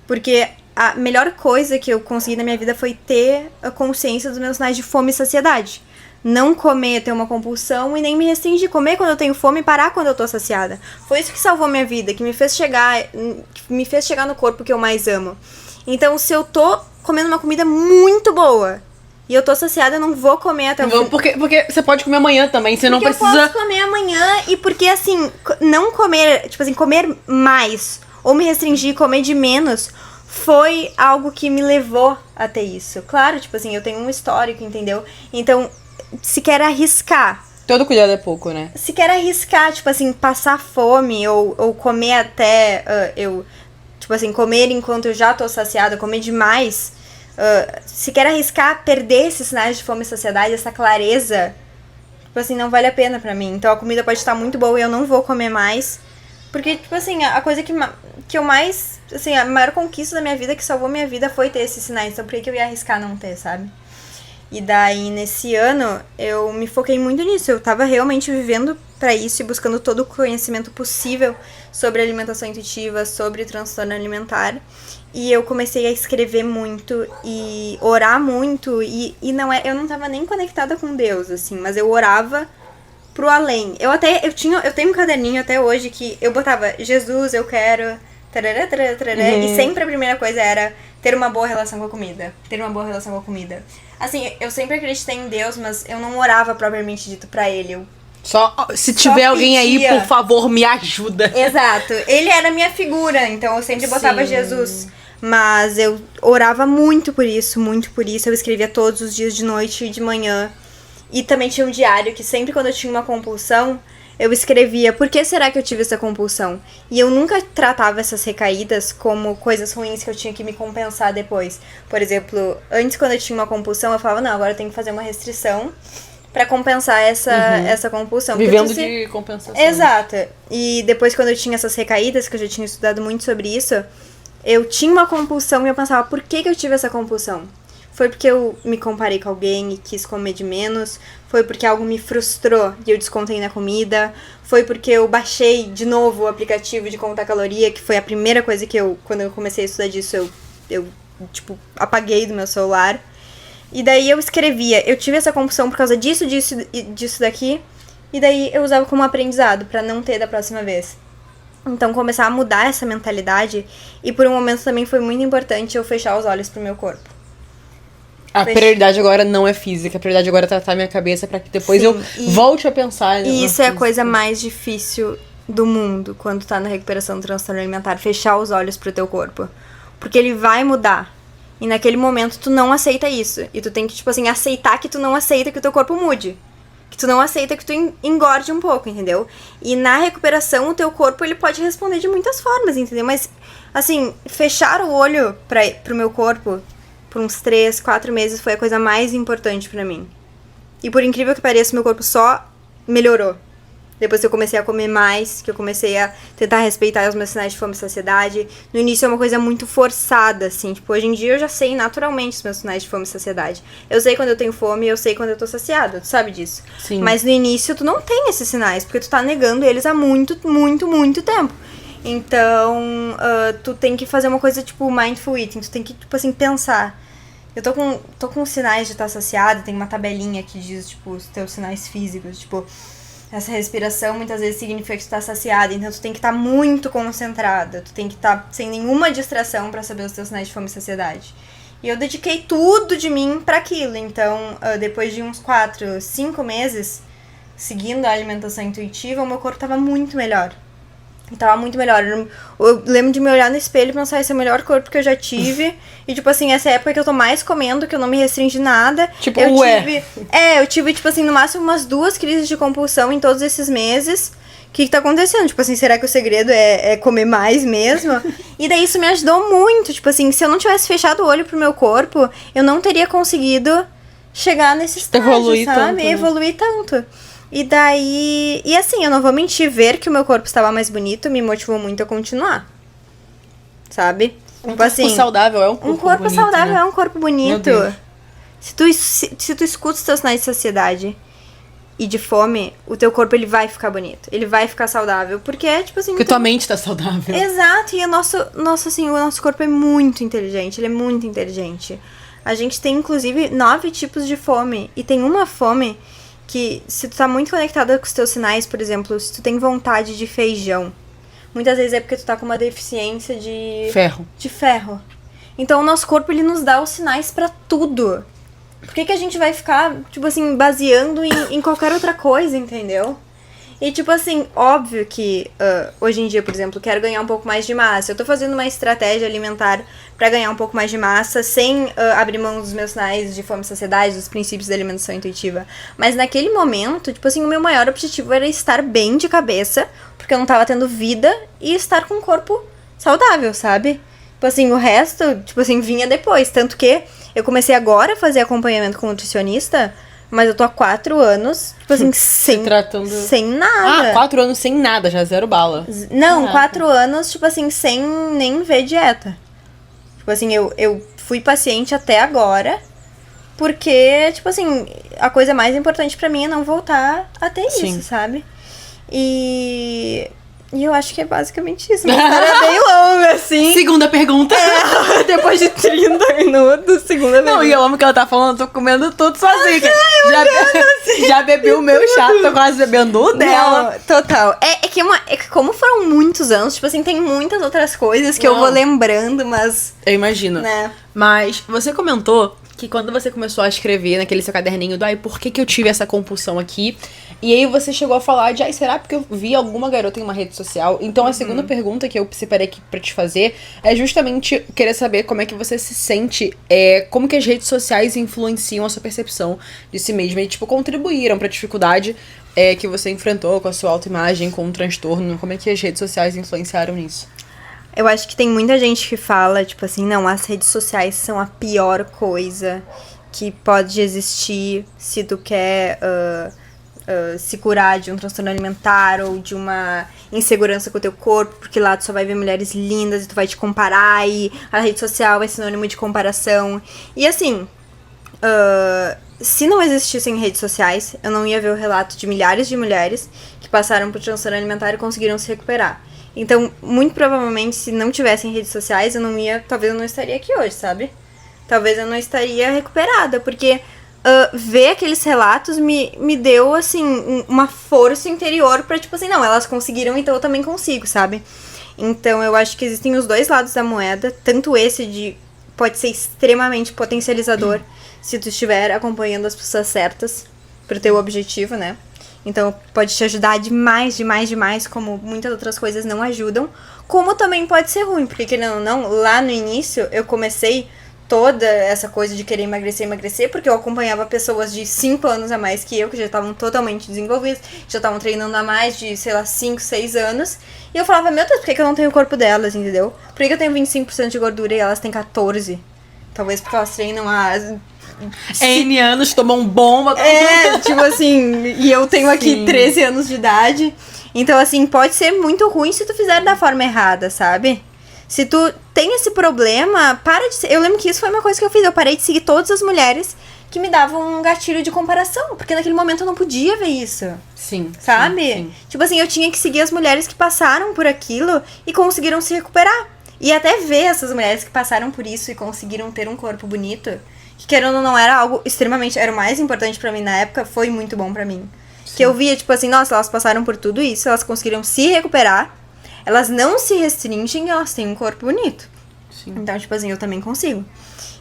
Porque a melhor coisa que eu consegui na minha vida foi ter a consciência dos meus sinais de fome e saciedade. Não comer, ter uma compulsão e nem me restringir. Comer quando eu tenho fome e parar quando eu tô saciada. Foi isso que salvou minha vida, que me fez chegar no corpo que eu mais amo. Então, se eu tô comendo uma comida muito boa e eu tô saciada, eu não vou comer até o fim. Porque você pode comer amanhã também, você não precisa... eu posso comer amanhã e porque, assim, não comer, tipo assim, comer mais ou me restringir, comer de menos, foi algo que me levou a ter isso. Claro, tipo assim, eu tenho um histórico, entendeu? Então, se quer arriscar... Todo cuidado é pouco, né? Se quer arriscar, tipo assim, passar fome ou comer até... tipo assim, comer enquanto eu já tô saciada, comer demais... se quer arriscar perder esses sinais de fome e saciedade, essa clareza... Tipo assim, não vale a pena pra mim. Então a comida pode estar muito boa e eu não vou comer mais. Porque, tipo assim, a coisa que eu mais... Assim, a maior conquista da minha vida, que salvou minha vida, foi ter esses sinais. Então por que eu ia arriscar não ter, sabe? E daí, nesse ano, eu me foquei muito nisso. Eu tava realmente vivendo pra isso e buscando todo o conhecimento possível sobre alimentação intuitiva, sobre transtorno alimentar. E eu comecei a escrever muito e orar muito. E não eu não tava nem conectada com Deus, assim, mas eu orava pro além. Eu tenho um caderninho até hoje que eu botava Jesus, eu quero... Tarará, tarará, tarará, e sempre a primeira coisa era ter uma boa relação com a comida. Ter uma boa relação com a comida. Assim, eu sempre acreditei em Deus, mas eu não orava propriamente dito pra ele. Se tiver alguém aí, por favor, me ajuda. Exato. Ele era a minha figura, então eu sempre botava Jesus. Mas eu orava muito por isso, muito por isso. Eu escrevia todos os dias, de noite e de manhã. E também tinha um diário que sempre quando eu tinha uma compulsão, eu escrevia, por que será que eu tive essa compulsão? E eu nunca tratava essas recaídas como coisas ruins que eu tinha que me compensar depois. Por exemplo, antes quando eu tinha uma compulsão, eu falava, não, agora eu tenho que fazer uma restrição pra compensar essa compulsão. Vivendo de compensação. Exato. E depois quando eu tinha essas recaídas, que eu já tinha estudado muito sobre isso, eu tinha uma compulsão e eu pensava, por que eu tive essa compulsão? Foi porque eu me comparei com alguém e quis comer de menos. Foi porque algo me frustrou e eu descontei na comida. Foi porque eu baixei de novo o aplicativo de contar caloria, que foi a primeira coisa que quando eu comecei a estudar disso, eu tipo, apaguei do meu celular. E daí eu escrevia, eu tive essa compulsão por causa disso, disso daqui. E daí eu usava como aprendizado, pra não ter da próxima vez. Então começar a mudar essa mentalidade. E por um momento também foi muito importante eu fechar os olhos pro meu corpo. A prioridade agora não é física, a prioridade agora é tratar minha cabeça pra que depois eu volte a pensar. E isso é a coisa mais difícil do mundo quando tá na recuperação do transtorno alimentar, fechar os olhos pro teu corpo. Porque ele vai mudar. E naquele momento tu não aceita isso. E tu tem que, tipo assim, aceitar que tu não aceita que o teu corpo mude. Que tu não aceita que tu engorde um pouco, entendeu? E na recuperação o teu corpo ele pode responder de muitas formas, entendeu? Mas, assim, fechar o olho pro meu corpo por uns 3, 4 meses foi a coisa mais importante pra mim. E por incrível que pareça, meu corpo só melhorou. Depois que eu comecei a comer mais, que eu comecei a tentar respeitar os meus sinais de fome e saciedade. No início é uma coisa muito forçada, assim. Tipo, hoje em dia eu já sei naturalmente os meus sinais de fome e saciedade. Eu sei quando eu tenho fome e eu sei quando eu tô saciada. Tu sabe disso? Sim. Mas no início tu não tem esses sinais, porque tu tá negando eles há muito, muito, muito tempo. Então, tu tem que fazer uma coisa tipo mindful eating. Tu tem que, tipo assim, pensar. Eu tô com sinais de estar saciada. Tem uma tabelinha que diz, tipo, os teus sinais físicos. Tipo, essa respiração muitas vezes significa que tu tá saciada. Então, tu tem que estar muito concentrada. Tu tem que estar sem nenhuma distração pra saber os teus sinais de fome e saciedade. E eu dediquei tudo de mim pra aquilo. Então, depois de uns 4, 5 meses seguindo a alimentação intuitiva, o meu corpo tava muito melhor. Tava muito melhor. Eu lembro de me olhar no espelho e pensar, esse é o melhor corpo que eu já tive. E, tipo assim, essa época que eu tô mais comendo, que eu não me restringi nada. Tipo, eu tive, tipo assim, no máximo umas 2 crises de compulsão em todos esses meses. O que tá acontecendo? Tipo assim, será que o segredo é comer mais mesmo? E daí isso me ajudou muito. Tipo assim, se eu não tivesse fechado o olho pro meu corpo, eu não teria conseguido chegar nesse estágio, Evoluir sabe? tanto, né? Evoluir tanto. E daí... E assim, eu não vou mentir, ver que o meu corpo estava mais bonito me motivou muito a continuar. Sabe? Um corpo saudável é um corpo bonito. Um corpo saudável, né? é um corpo bonito. Se tu escuta os teus sinais de saciedade e de fome, o teu corpo ele vai ficar bonito. Ele vai ficar saudável. Porque é tipo assim... Porque tua mente tá saudável. Exato. E o nosso corpo é muito inteligente. Ele é muito inteligente. A gente tem, inclusive, 9 tipos de fome. E tem uma fome... que se tu tá muito conectada com os teus sinais, por exemplo, se tu tem vontade de feijão, muitas vezes é porque tu tá com uma deficiência de ferro. Então o nosso corpo, ele nos dá os sinais pra tudo. Por que a gente vai ficar, tipo assim, baseando em qualquer outra coisa, entendeu? E, tipo assim, óbvio que hoje em dia, por exemplo, quero ganhar um pouco mais de massa. Eu tô fazendo uma estratégia alimentar pra ganhar um pouco mais de massa, sem abrir mão dos meus sinais de fome e saciedade, dos princípios da alimentação intuitiva. Mas naquele momento, tipo assim, o meu maior objetivo era estar bem de cabeça, porque eu não tava tendo vida, e estar com um corpo saudável, sabe? Tipo assim, o resto, tipo assim, vinha depois. Tanto que eu comecei agora a fazer acompanhamento com nutricionista, mas eu tô há 4 anos, tipo assim, sem nada. 4 anos sem nada, já zero bala. Não, Caraca. 4 anos, tipo assim, sem nem ver dieta. Tipo assim, eu fui paciente até agora, porque, tipo assim, a coisa mais importante pra mim é não voltar a ter isso, sabe? E eu acho que é basicamente isso. Mas é bem longo, assim. Segunda pergunta. Depois de 30 minutos, segunda pergunta. Não, e eu amo que ela tá falando, eu tô comendo tudo sozinha. Já bebi o meu chá, tô quase bebendo o dela. Não, total. É que como foram muitos anos, tipo assim, tem muitas outras coisas que eu vou lembrando, mas... Eu imagino. Né? Mas você comentou que quando você começou a escrever naquele seu caderninho do por que eu tive essa compulsão aqui? E aí você chegou a falar de, será porque eu vi alguma garota em uma rede social? Então a segunda pergunta que eu separei aqui pra te fazer é justamente querer saber como é que você se sente, como que as redes sociais influenciam a sua percepção de si mesma e, tipo, contribuíram pra dificuldade que você enfrentou com a sua autoimagem, com o transtorno. Como é que as redes sociais influenciaram nisso? Eu acho que tem muita gente que fala, tipo assim, não, as redes sociais são a pior coisa que pode existir se tu quer se curar de um transtorno alimentar ou de uma insegurança com o teu corpo, porque lá tu só vai ver mulheres lindas e tu vai te comparar e a rede social é sinônimo de comparação. E assim, se não existissem redes sociais, eu não ia ver o relato de milhares de mulheres que passaram por transtorno alimentar e conseguiram se recuperar. Então, muito provavelmente, se não tivessem redes sociais, talvez eu não estaria aqui hoje, sabe? Talvez eu não estaria recuperada, porque ver aqueles relatos me deu, assim, uma força interior pra, tipo assim, não, elas conseguiram, então eu também consigo, sabe? Então, eu acho que existem os dois lados da moeda, tanto esse pode ser extremamente potencializador se tu estiver acompanhando as pessoas certas pro teu objetivo, né? Então, pode te ajudar demais, demais, demais, como muitas outras coisas não ajudam. Como também pode ser ruim, porque, querendo ou não, lá no início, eu comecei toda essa coisa de querer emagrecer, porque eu acompanhava pessoas de 5 anos a mais que eu, que já estavam totalmente desenvolvidas, já estavam treinando há mais de, 5, 6 anos. E eu falava, meu Deus, por que eu não tenho o corpo delas, entendeu? Por que eu tenho 25% de gordura e elas têm 14%? Talvez porque elas treinam há... N anos, tomam bomba. Tipo assim, e eu tenho aqui 13 anos de idade. Então, assim, pode ser muito ruim se tu fizer da forma errada, sabe? Se tu tem esse problema, para de ser... Eu lembro que isso foi uma coisa que eu fiz. Eu parei de seguir todas as mulheres que me davam um gatilho de comparação. Porque naquele momento eu não podia ver isso. Sim. Sabe? Sim. Tipo assim, eu tinha que seguir as mulheres que passaram por aquilo e conseguiram se recuperar. E até ver essas mulheres que passaram por isso e conseguiram ter um corpo bonito... que querendo ou não era algo extremamente... Era o mais importante pra mim na época, foi muito bom pra mim. Sim. Que eu via, tipo assim, nossa, elas passaram por tudo isso, elas conseguiram se recuperar, elas não se restringem e elas têm um corpo bonito. Sim. Então, tipo assim, eu também consigo.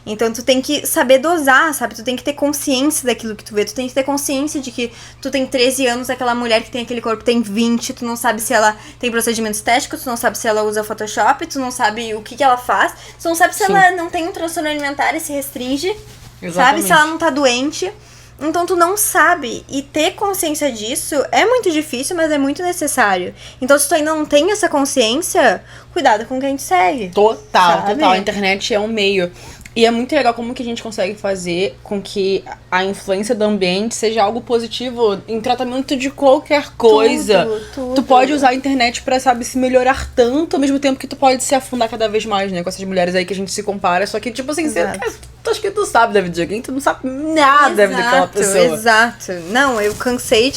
Então, tu tem que saber dosar, sabe? Tu tem que ter consciência daquilo que tu vê. Tu tem que ter consciência de que tu tem 13 anos, aquela mulher que tem aquele corpo tem 20, tu não sabe se ela tem procedimento estético, tu não sabe se ela usa Photoshop, tu não sabe o que ela faz, tu não sabe se ela não tem um transtorno alimentar e se restringe, sabe? Se ela não tá doente. Então, tu não sabe. E ter consciência disso é muito difícil, mas é muito necessário. Então, se tu ainda não tem essa consciência, cuidado com quem te segue. Total. A internet é um meio. E é muito legal como que a gente consegue fazer com que a influência do ambiente seja algo positivo em tratamento de qualquer coisa. Tudo. Tu pode usar a internet pra, sabe, se melhorar tanto, ao mesmo tempo que tu pode se afundar cada vez mais, né? Com essas mulheres aí que a gente se compara. Só que, tipo assim, tu acho que tu sabe da videogame, tu não sabe nada da vida daquela pessoa. Exato. Não, eu cansei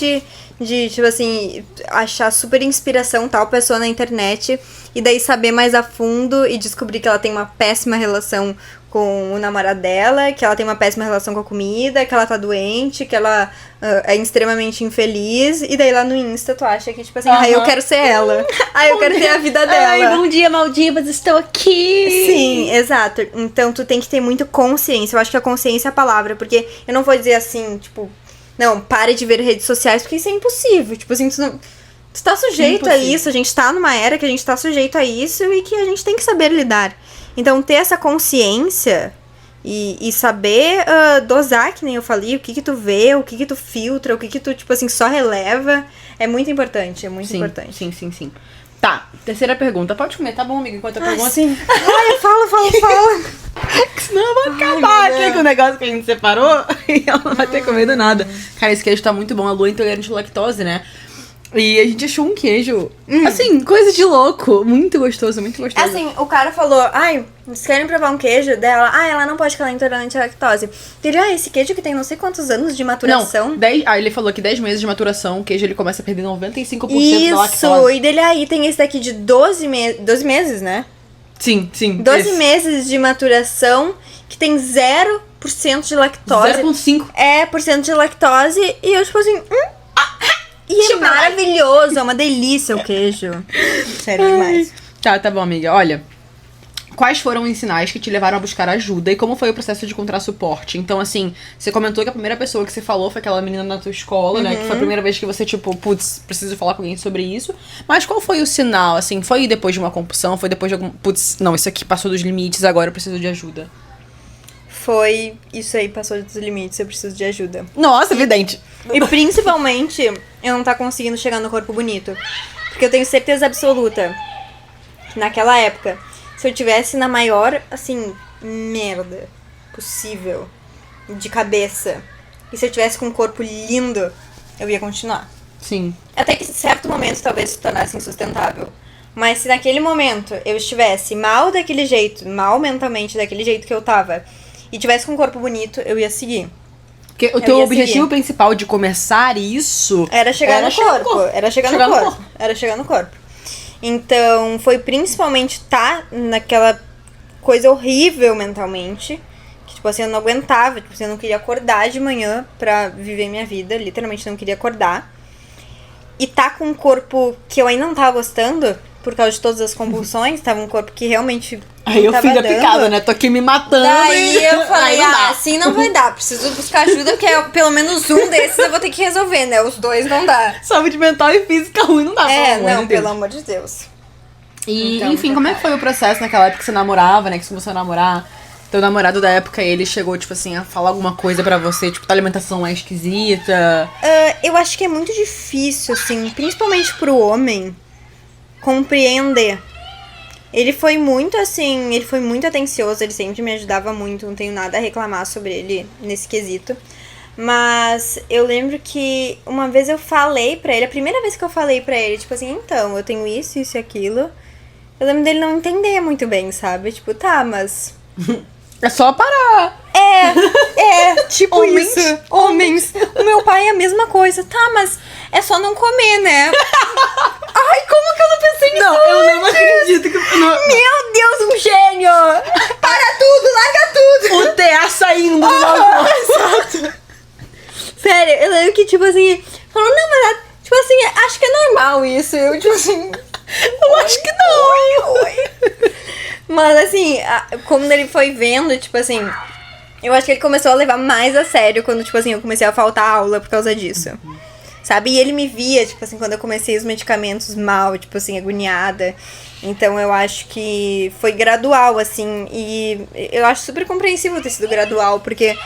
de, tipo assim, achar super inspiração tal pessoa na internet e daí saber mais a fundo e descobrir que ela tem uma péssima relação com o namorado dela, que ela tem uma péssima relação com a comida, que ela tá doente, que ela é extremamente infeliz, e daí lá no Insta tu acha que, tipo assim, eu quero ser ela. Eu quero ter a vida dela. Ai, bom dia, Maldivas, estou aqui! Sim, exato. Então tu tem que ter muito consciência. Eu acho que a consciência é a palavra, porque eu não vou dizer assim, tipo, não, pare de ver redes sociais, porque isso é impossível. Tipo assim, tu não... Tu tá sujeito a Impossível. isso, a gente tá numa era que a gente tá sujeito a isso e que a gente tem que saber lidar. Então, ter essa consciência e saber dosar, que nem eu falei, o que tu vê, o que tu filtra, o que tu, tipo assim, só releva, é muito importante, importante. Sim. Tá, terceira pergunta. Pode comer, tá bom, amiga? Enquanto eu pergunto. Sim. Ai, fala. Senão eu vou acabar aqui com o negócio que a gente separou e ela não vai ter comido nada. Cara, esse queijo tá muito bom. A Lu é intolerante à lactose, né? E a gente achou um queijo, assim, coisa de louco. Muito gostoso. Assim, o cara falou, ai, vocês querem provar um queijo dela? Ah, ela não pode, porque ela é intolerante à lactose. Ele, esse queijo que tem não sei quantos anos de maturação. Não, ele falou que 10 meses de maturação, o queijo ele começa a perder 95% da lactose. Isso, e dele aí tem esse daqui de 12 meses, né? Sim. 12 meses de maturação, que tem 0% de lactose. 0,5%. É, por cento de lactose, e eu tipo assim, e é maravilhoso, é uma delícia o queijo. Sério demais. Tá bom, amiga. Olha, quais foram os sinais que te levaram a buscar ajuda e como foi o processo de encontrar suporte? Então, assim, você comentou que a primeira pessoa que você falou foi aquela menina na tua escola, né? Que foi a primeira vez que você, tipo, putz, preciso falar com alguém sobre isso. Mas qual foi o sinal, assim? Foi depois de uma compulsão? Foi depois de algum... Putz, não, isso aqui passou dos limites, agora eu preciso de ajuda. Foi isso aí, passou dos limites, eu preciso de ajuda. Nossa, evidente. E principalmente, eu não tá conseguindo chegar no corpo bonito. Porque eu tenho certeza absoluta que naquela época, se eu tivesse na maior, assim, merda possível, de cabeça, e se eu tivesse com um corpo lindo, eu ia continuar. Sim. Até que em certo momento talvez se tornasse insustentável. Mas se naquele momento eu estivesse mal daquele jeito, mal mentalmente daquele jeito que eu tava, e tivesse com um corpo bonito, eu ia seguir. Porque o teu objetivo principal de começar isso... Era chegar no corpo. Era chegar no corpo. Então, foi principalmente estar naquela coisa horrível mentalmente. Que, tipo assim, eu não aguentava. Tipo assim, eu não queria acordar de manhã pra viver minha vida. Literalmente não queria acordar. E tá com um corpo que eu ainda não tava gostando, por causa de todas as convulsões. Tava um corpo que realmente... Aí eu fui da picada, né? Tô aqui me matando. Daí eu falei, não assim não vai dar. Preciso buscar ajuda, porque pelo menos um desses eu vou ter que resolver, né? Os dois não dá. Saúde mental e física ruim não dá. Pelo amor de Deus. E, Então, enfim, como é que foi o processo naquela época que você namorava, né? Que você começou a namorar? Teu namorado da época, ele chegou, tipo assim, a falar alguma coisa pra você? Tipo, tua alimentação é esquisita? Eu acho que é muito difícil, assim, principalmente pro homem, compreender. Ele foi muito, assim, ele foi muito atencioso, ele sempre me ajudava muito, não tenho nada a reclamar sobre ele nesse quesito. Mas eu lembro que uma vez eu falei pra ele, a primeira vez que eu falei pra ele, tipo assim, então, eu tenho isso e aquilo. Eu lembro dele não entender muito bem, sabe? Tipo, tá, mas... É só parar. Tipo Homens. isso. Homens. O meu pai é a mesma coisa. Tá, mas é só não comer, né? Ai, como que eu não pensei nisso? Não, eu não acredito que eu não... Meu Deus, um gênio! Para tudo, larga tudo! O tear saindo do balcão. Sério, eu lembro que, tipo assim, falou, não, mas, tipo assim, acho que é normal isso. Eu, tipo assim, Eu acho que não. oi. Mas, assim, como ele foi vendo, tipo assim, eu acho que ele começou a levar mais a sério quando, tipo assim, eu comecei a faltar aula por causa disso. Sabe? E ele me via, tipo assim, quando eu comecei os medicamentos mal, tipo assim, agoniada. Então eu acho que foi gradual, assim, e eu acho super compreensível ter sido gradual, porque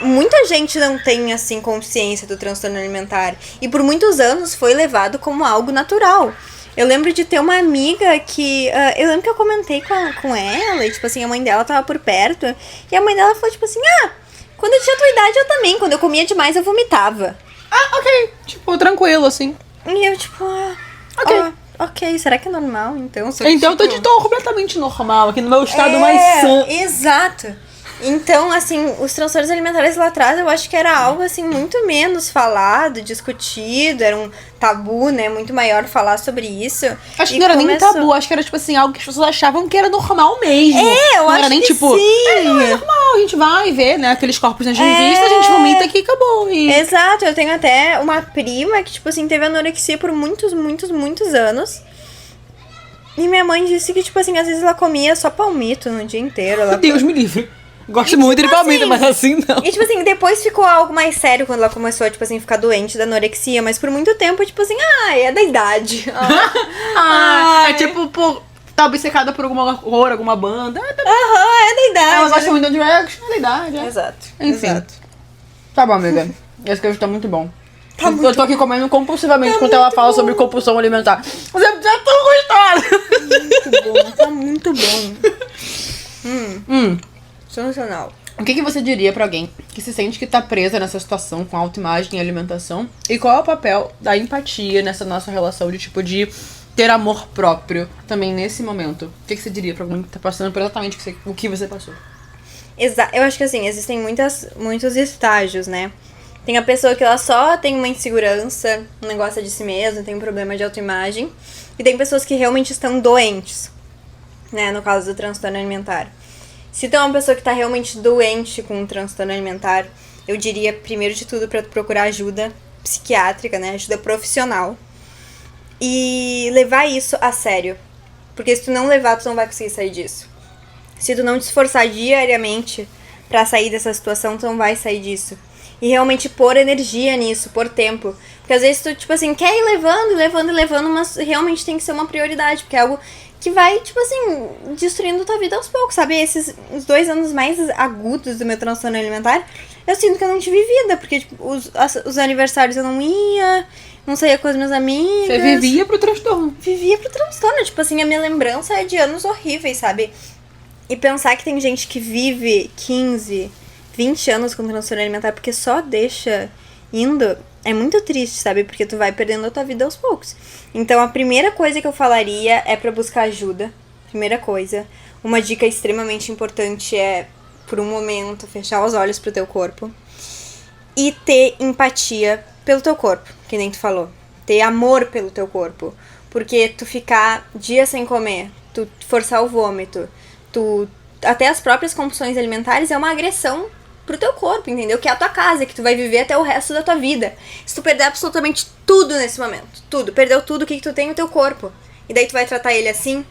muita gente não tem, assim, consciência do transtorno alimentar. E por muitos anos foi levado como algo natural. Eu lembro de ter uma amiga que... eu lembro que eu comentei com ela, e, tipo assim, a mãe dela tava por perto. E a mãe dela falou, tipo assim, quando eu tinha tua idade, eu também. Quando eu comia demais, eu vomitava. Ok. Tipo, tranquilo, assim. E eu, tipo, ok, será que é normal, então? Então eu tô completamente normal, aqui no meu estado mais sã. Exato. Então, assim, os transtornos alimentares lá atrás, eu acho que era algo, assim, muito menos falado, discutido, era um tabu, né, muito maior falar sobre isso. Acho que não era nem tabu, acho que era, tipo assim, algo que as pessoas achavam que era normal mesmo. Eu não acho era nem, que tipo, sim. Não, é normal, a gente vai ver, né, aqueles corpos nas revistas, a gente vomita aqui e acabou. Exato, eu tenho até uma prima que, tipo assim, teve anorexia por muitos anos. E minha mãe disse que, tipo assim, às vezes ela comia só palmito no dia inteiro. Deus me livre. Gosto muito de palmito, mas assim não. E, tipo assim, depois ficou algo mais sério quando ela começou a, tipo assim, ficar doente da anorexia. Mas por muito tempo, tipo assim, é da idade. É tipo, tá obcecada por alguma cor, alguma banda. É da idade. Ela gosta muito de One Direction, é da idade. Exato. Enfim. Exato. Tá bom, amiga. Esse queijo tá muito bom. Tá eu muito tô aqui comendo compulsivamente Tá enquanto ela muito fala bom. sobre compulsão alimentar. Você é tão gostosa! Muito bom, tá muito bom. Sensacional. O que você diria pra alguém que se sente que tá presa nessa situação com autoimagem e alimentação? E qual é o papel da empatia nessa nossa relação de tipo de ter amor próprio também nesse momento? O que você diria pra alguém que tá passando por exatamente o que você passou? Eu acho que assim, existem muitos estágios, né? Tem a pessoa que ela só tem uma insegurança, não gosta de si mesma, tem um problema de autoimagem. E tem pessoas que realmente estão doentes, né? No caso do transtorno alimentar. Se tu é uma pessoa que tá realmente doente com um transtorno alimentar, eu diria, primeiro de tudo, pra tu procurar ajuda psiquiátrica, né? Ajuda profissional. E levar isso a sério. Porque se tu não levar, tu não vai conseguir sair disso. Se tu não te esforçar diariamente pra sair dessa situação, tu não vai sair disso. E realmente pôr energia nisso, pôr tempo. Porque às vezes tu, tipo assim, quer ir levando, mas realmente tem que ser uma prioridade. Porque é algo que vai, tipo assim, destruindo tua vida aos poucos, sabe? Os 2 anos mais agudos do meu transtorno alimentar, eu sinto que eu não tive vida. Porque tipo, os aniversários eu não ia, não saía com as minhas amigas. Você vivia pro transtorno. Vivia pro transtorno. Tipo assim, a minha lembrança é de anos horríveis, sabe? E pensar que tem gente que vive 15, 20 anos com transtorno alimentar porque só deixa indo, é muito triste, sabe? Porque tu vai perdendo a tua vida aos poucos. Então, a primeira coisa que eu falaria é pra buscar ajuda. Primeira coisa. Uma dica extremamente importante é, por um momento, fechar os olhos pro teu corpo. E ter empatia pelo teu corpo, que nem tu falou. Ter amor pelo teu corpo. Porque tu ficar dias sem comer, tu forçar o vômito, até as próprias compulsões alimentares é uma agressão pro teu corpo, entendeu? Que é a tua casa, que tu vai viver até o resto da tua vida. Se tu perder absolutamente tudo nesse momento, perdeu tudo, o que tu tem? O teu corpo. E daí tu vai tratar ele assim?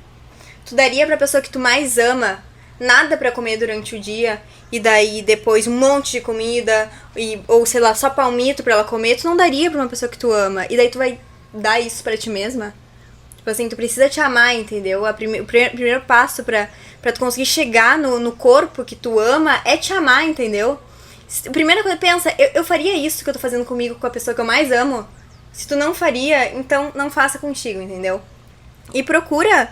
Tu daria pra pessoa que tu mais ama nada pra comer durante o dia, e daí depois um monte de comida, ou sei lá, só palmito pra ela comer, tu não daria pra uma pessoa que tu ama. E daí tu vai dar isso pra ti mesma? Tipo assim, tu precisa te amar, entendeu? O primeiro passo pra tu conseguir chegar no corpo que tu ama é te amar, entendeu? Primeira coisa, pensa, eu faria isso que eu tô fazendo comigo, com a pessoa que eu mais amo? Se tu não faria, então não faça contigo, entendeu? E procura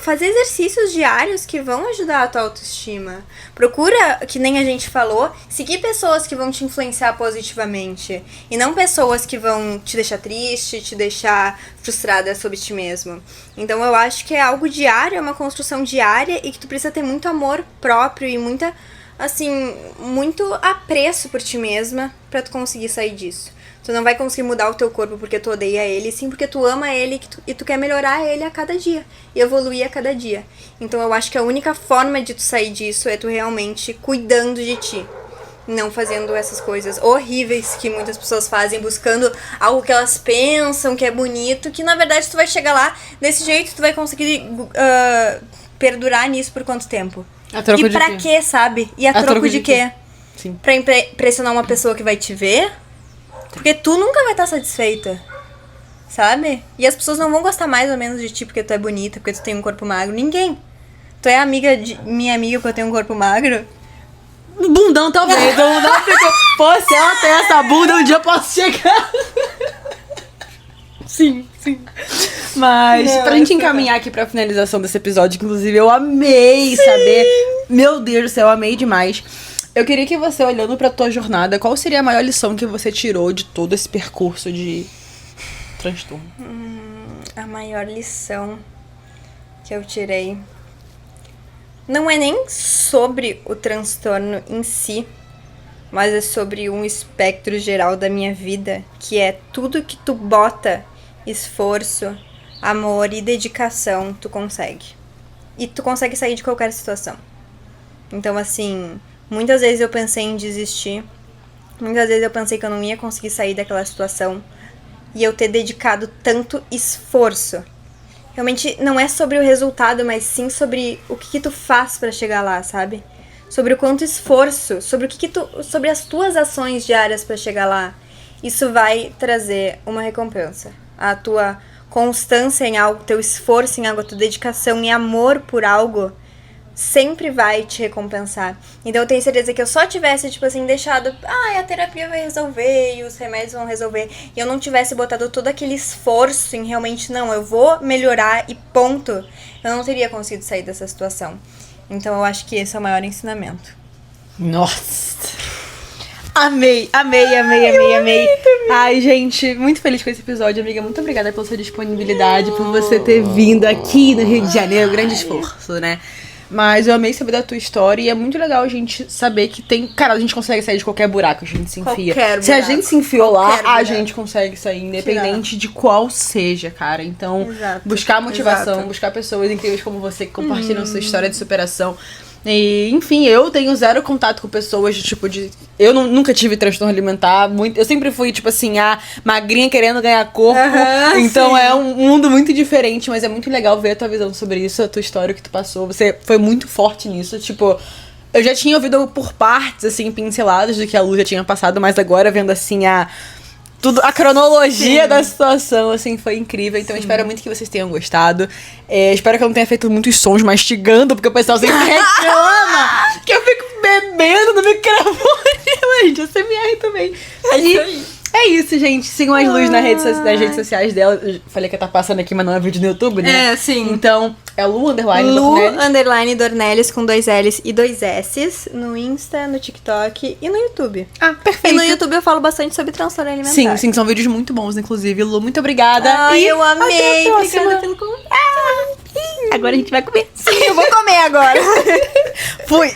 fazer exercícios diários que vão ajudar a tua autoestima. Procura, que nem a gente falou, seguir pessoas que vão te influenciar positivamente. E não pessoas que vão te deixar triste, te deixar frustrada sobre ti mesmo. Então eu acho que é algo diário, é uma construção diária e que tu precisa ter muito amor próprio e muito apreço por ti mesma pra tu conseguir sair disso. Tu não vai conseguir mudar o teu corpo porque tu odeia ele, sim porque tu ama ele e tu quer melhorar ele a cada dia. E evoluir a cada dia. Então eu acho que a única forma de tu sair disso é tu realmente cuidando de ti. Não fazendo essas coisas horríveis que muitas pessoas fazem, buscando algo que elas pensam que é bonito, que na verdade tu vai chegar lá, desse jeito tu vai conseguir perdurar nisso por quanto tempo? A troco e de pra quê, sabe? E a troco de quê? Sim. Pra impressionar uma pessoa que vai te ver? Porque tu nunca vai estar satisfeita, sabe? E as pessoas não vão gostar mais ou menos de ti porque tu é bonita, porque tu tem um corpo magro. Ninguém. Tu é minha amiga porque eu tenho um corpo magro? Bundão talvez. O bundão ficou. Pô, se ela tem essa bunda, um dia eu posso chegar. Sim. Mas, pra gente encaminhar aqui pra finalização desse episódio, inclusive, eu amei saber. Meu Deus do céu, eu amei demais. Eu queria que você, olhando pra tua jornada, qual seria a maior lição que você tirou de todo esse percurso de transtorno? A maior lição que eu tirei não é nem sobre o transtorno em si, mas é sobre um espectro geral da minha vida, que é tudo que tu bota esforço, amor e dedicação, tu consegue. E tu consegue sair de qualquer situação. Então, assim, muitas vezes eu pensei em desistir, muitas vezes eu pensei que eu não ia conseguir sair daquela situação, e eu ter dedicado tanto esforço. Realmente não é sobre o resultado, mas sim sobre o que tu faz pra chegar lá, sabe? sobre o quanto esforço, sobre as tuas ações diárias pra chegar lá, isso vai trazer uma recompensa. A tua constância em algo, teu esforço em algo, a tua dedicação e amor por algo sempre vai te recompensar. Então eu tenho certeza que eu só tivesse, tipo assim, deixado, a terapia vai resolver e os remédios vão resolver, e eu não tivesse botado todo aquele esforço em realmente, não, eu vou melhorar e ponto, eu não teria conseguido sair dessa situação. Então eu acho que esse é o maior ensinamento. Nossa! Amei. Ai, gente, muito feliz com esse episódio, amiga. Muito obrigada pela sua disponibilidade, por você ter vindo aqui no Rio de Janeiro. Grande esforço, né? Mas eu amei saber da tua história e é muito legal a gente saber que tem... Cara, a gente consegue sair de qualquer buraco, a gente se enfia. Se a gente se enfiou lá, a gente consegue sair, independente de qual seja, cara. Então, buscar motivação, buscar pessoas incríveis como você que compartilham sua história de superação. E, enfim, eu tenho zero contato com pessoas de tipo de... Eu nunca tive transtorno alimentar. Eu sempre fui, tipo assim, a magrinha querendo ganhar corpo. Então é um mundo muito diferente, mas é muito legal ver a tua visão sobre isso, a tua história, o que tu passou. Você foi muito forte nisso, tipo... Eu já tinha ouvido por partes, assim, pinceladas do que a Lu já tinha passado, mas agora vendo, assim, a cronologia da situação, assim, foi incrível. Então eu espero muito que vocês tenham gostado. Espero que eu não tenha feito muitos sons mastigando, porque o pessoal sempre reclama que eu fico bebendo no microfone. Mas de ASMR também. É isso, gente. Sigam as Luz nas redes sociais dela. Eu falei que ia estar passando aqui, mas não é vídeo no YouTube, né? Sim. Então, é Lu _Dornelles. Dornelles com 2 L's e 2 S's no Insta, no TikTok e no YouTube. Perfeito. E no YouTube eu falo bastante sobre transtorno alimentar. Sim, são vídeos muito bons, inclusive. Lu, muito obrigada. Eu amei. Obrigada pelo convite. Agora a gente vai comer. Sim, eu vou comer agora. Fui.